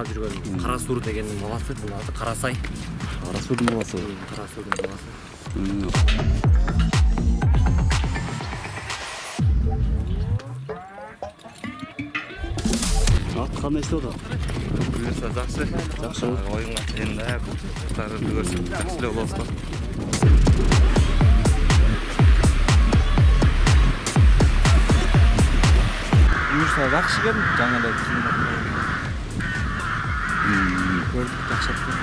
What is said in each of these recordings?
ойнап жүргөн Кара Суур дегендин баласы, бул аты Карасай. Кара Суудун баласы. Кара Суудун баласы. Ат кандай иштеп атат? Буюрса жакшы. Жакшы. Оюнга чейин да куттарды көрсөк жакшы эле болот го. Буюрса жакшы экен, жаңадай көрдүк, жакшы экен.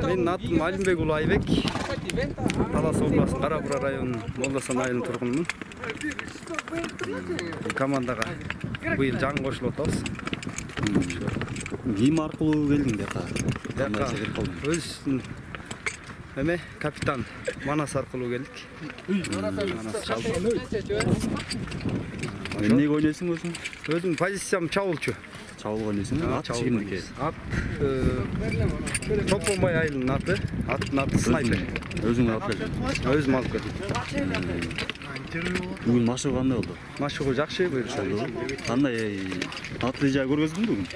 Менин атым Алимбек уулу Айбек. Талас областынын Кара Бура районунун Молдосон айылынын тургунумун. Командага быйыл жаңы кошулуп атабыз. Ким аркылуу келдиң жака? Өз эме капитан Манас аркылуу келдик. Эмнеге ойнойсуң өзүң? Өзүм позициям чабуулчу. Чабуулга ойнойсуң? Ат кимдики? Ат Чолпонбай айылынын аты. Аттын аты Снайпер. Өзүң алып келдиң? Өзүм алып келдим. Бүгүн машыгуу кандай болду? Машыгуу жакшы буюрса. Кандай натыйжа көргөздүңбү бүгүн?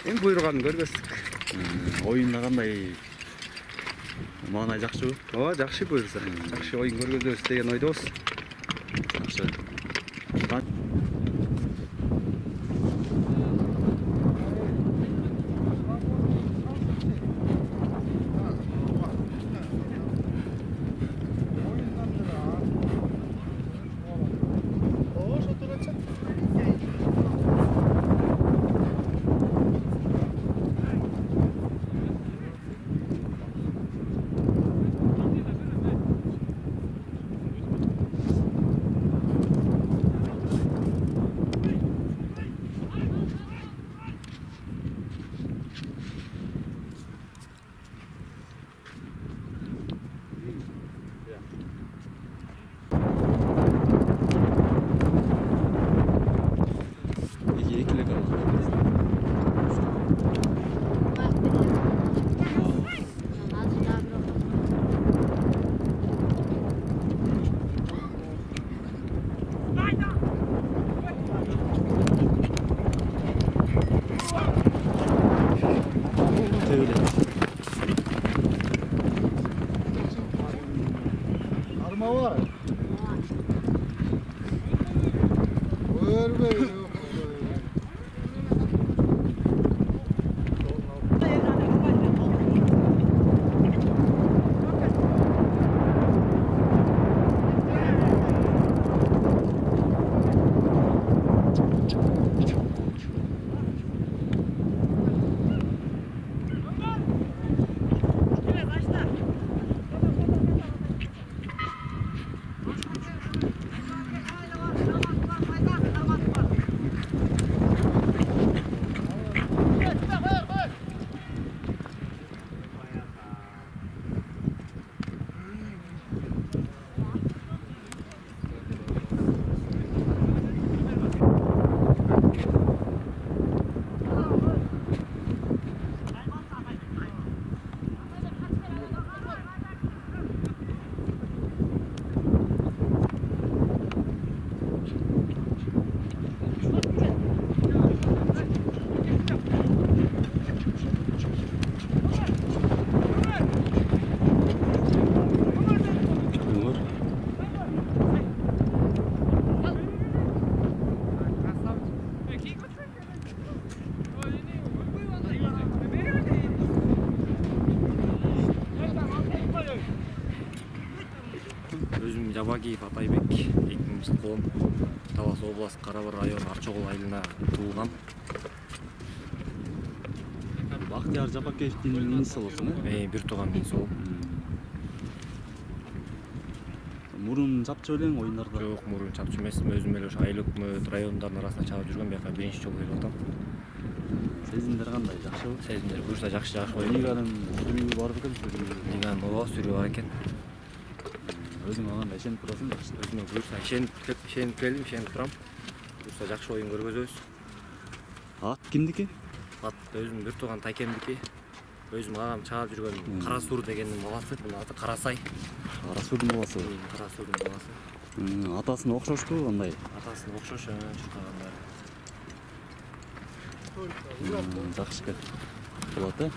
Эми буйруганын көргөздүк. Оюнда кандай маанай жакшыбы? Ооба, жакшы буюрса. Жакшы оюн көргөзөбүз деген ойдобуз. Жакшы. Arma var. Örbe. Өзүм Жабагиев Атайбек, 2010 Талас областы Карабар району Арчогул айылына туулгам. Бактияр Жапакеевдин иниси болсун, Бир тууган мен сол. Мурун чапчы элең оюндарда. Жок, мурун чапчы эмес, өзүм эле ошо Айыл өкмөт райондордун арасында чалып жүргөм, бияка биринчи жолу келип атам. Сезимдер кандай, жакшыбы? Сезимдер буюрса жакшы ойнойт. Лиганын сүрүү бар экен, Лиганын сүрүү бар экен. өзүң ага ишенип турасың да. Өзүмө буюрса ишенип келдим, ишенип турам. Буюрса жакшы оюн көргөзөбүз. Ат кимдики? Ат өзүм бир тууган тайкемдики. Өзүм агам чаап жүргөн Кара Суур дегендин баласы, мына аты Карасай. Кара Суурдун баласы. Кара Суудун баласы. Атасына окшошпу андай? Атасына окшош, чуркаганда. Жакшы экен. Болот, э?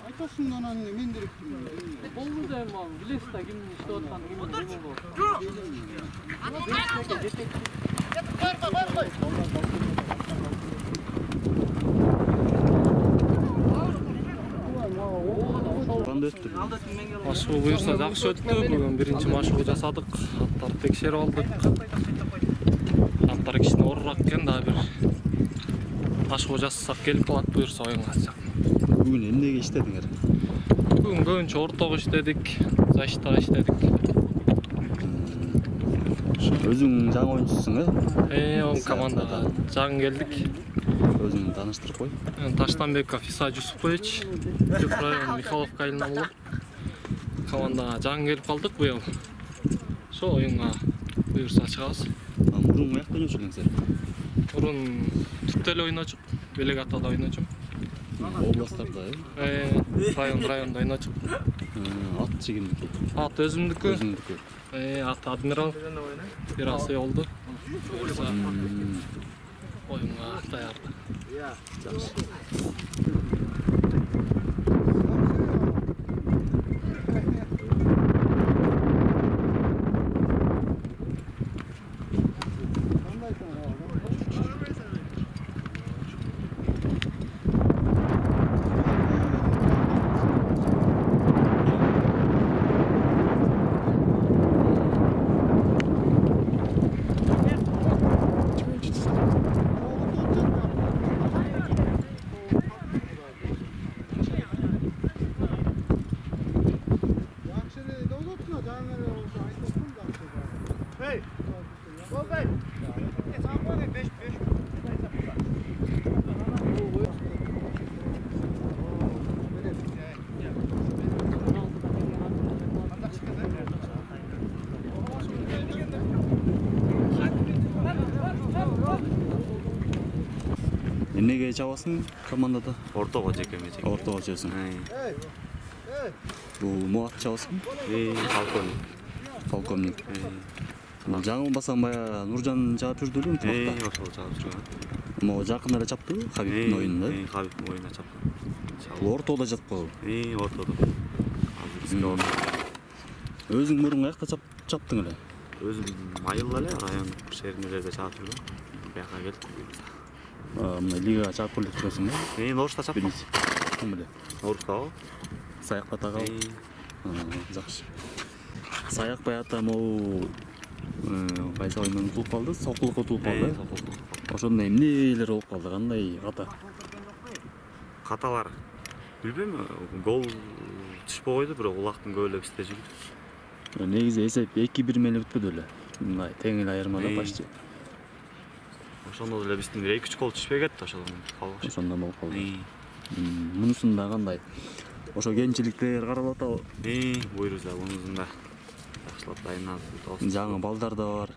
Айтасыңдан мен директор. Болду да эми билесиз да кимдин иштеп атканын, кимдин эме болот. Кандай өттү? Машыгуу буюрса жакшы өттү. Бүгүн биринчи машыгуу жасадык. Аттарды текшерип алдык. Аттар кичине оорураак экен, дагы бир машыгуу жасасак келип калат буюрса оюнга. Бүгүн эмнеге иштедиңер? Бүгүн көбүнчө ортого иштедик, защита иштедик. Өзүң жаңы оюнчусуң, э? Он командага жаңы келдик. Өзүңдү тааныштырып кой. Таштанбеков Иса Жусупович, Жүк району Михайловка айылынан болуп. Командага жаңы келип калдык быйыл. Ошо оюнга буюрса чыгабыз. Мурун каякта ойночу элеңсиз? Мурун Түркте эле ойночук, Белек Атада ойночум. Областарда, Районда ойночук. Ат чегимдики. Ат өзүмдүкү. Өзүңдүкү. Ат Адмирал. Бир асы болду. Оюнга даярды. Эмнеге чабасың командада? Ортого жекеме жеке. Ортого чабасың. Бул муат чабасың? Полковник. Жаңылбасаң бая Нуржан чаап жүрдү эле ынтымакта. Ортого чаап жүргөн. Могу жакында эле чапты, Хабибтин оюнунда. Хабибтин оюнуна чапты. Бул ортодо жатпабы? Ортодо. Азыр бизге орто. Өзүң мурун каякта чаптың эле? Өзүм айылда эле район шериндерде чаап жүргөм. Бияка келдим. Мына лигага чаап келип жүрөсүң да? Норушта чаптым. Ким эле? Норушта. Саякбай ата калып. Жакшы. Саякбай ата могу кайсы оюндан утулуп калды? Сокулукка утулуп калды. Ошондо эмнелер болуп калды? Кандай ката? Каталар билбейм, гол түшпөй койду, бирок улактын көп эле бизде жүрдү. Негизи эсеп 2-1 менен бүтпөдү эле. Мындай тең эле айырмада почти. Ошондо эле биздин 2-3 гол түшпөй кетти, ошондон калбакчы. Ошондон болуп калды. Мунусунда кандай? Ошо кемчиликтер каралып атабы? Буйруза мунусунда жакшылап дайындалып. Жаңы балдар да бар.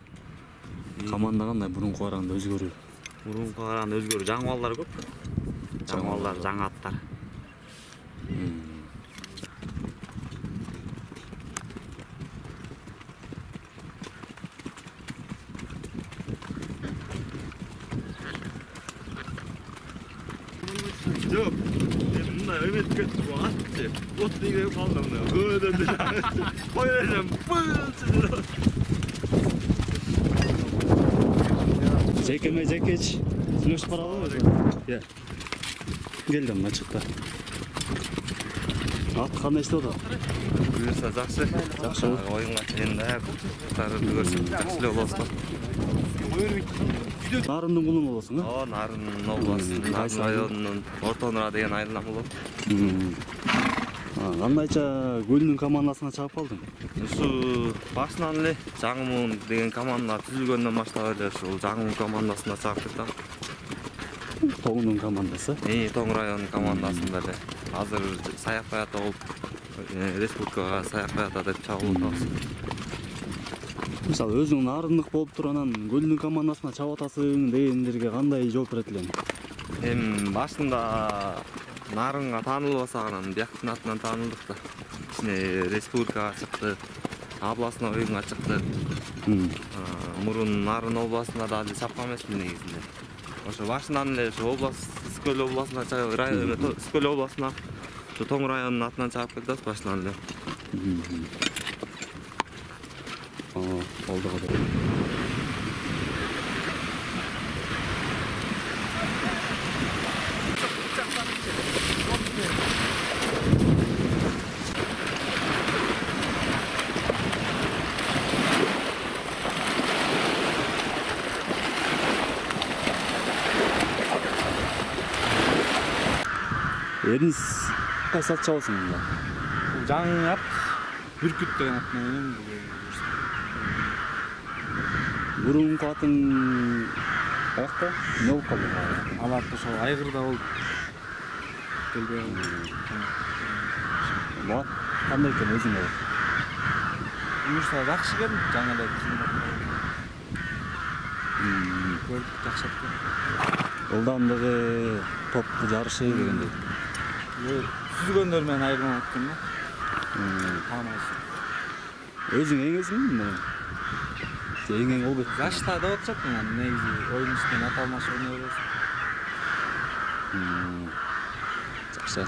Команда кандай мурункуга караганда өзгөрүү? Мурункуга караганда өзгөрүү. Жаңы балдар көп. Жаңы балдар, жаңы аттар. Жок. Мындай өмөт кетти бу атты. От деге калдым мына. Көдөндү. Койрем. Жекеме жекеч. Сүйлөшүп барабы? Келдим мына чыкты. Ат кандай иштеп атат? Буюрса жакшы. Жакшы. Оюнга чейин даярдыктарды көрсөк жакшы эле болот. Нарындын кулу болосуң, э? Нарын областынын Нарын районунун Ортонура деген айылынан болот. Кандайча Көлдүн командасына чаап калдың? Ушу башынан эле Жаңымун деген команда түзүлгөндөн баштап эле ушул Жаңымун командасына чаап кеттим. Тоңдун командасы? Тоң районунун командасында эле. Азыр Саякбай ата болуп республикага Саякбай ата деп чабылып атабыз. Мисалы өзүң нарындык болуп туруп анан Көлдүн командасына чаап атасың дегендерге кандай жооп берет элең? Башында нарынга таанылбасак анан бияктын атынан таанылдык да. Ичине республикага чыкты, областной оюнга чыкты. Мурун Нарын областында да чапкан эмесмин негизинде. Ошо башынан эле ошо область Скөл областына Скөл областына ошо Тоң районунун атынан чаап келдик башынан эле. Oldu kadar. Ерiniz kaç at çalsın bunda? Жаңы ат Бүркүт деген ат менен Мурунку атың каякта? Эмне болуп калды? ал ат ошо айгырда болуп келбей Муат кандай экен өзүңө? буюрса жакшы экен, жаңы эле көрдүк, жакшы. Ылдамдыгы, топту жарышы дегендей. Сүзгөндөр менен айырмаланып аткан да. Таамайсың. Өзүң эңесиңби? Эң болбойт. Жашта да отурат мен негизи оюн үстүнөн ата алмаш ойной бересиң. Жакшы.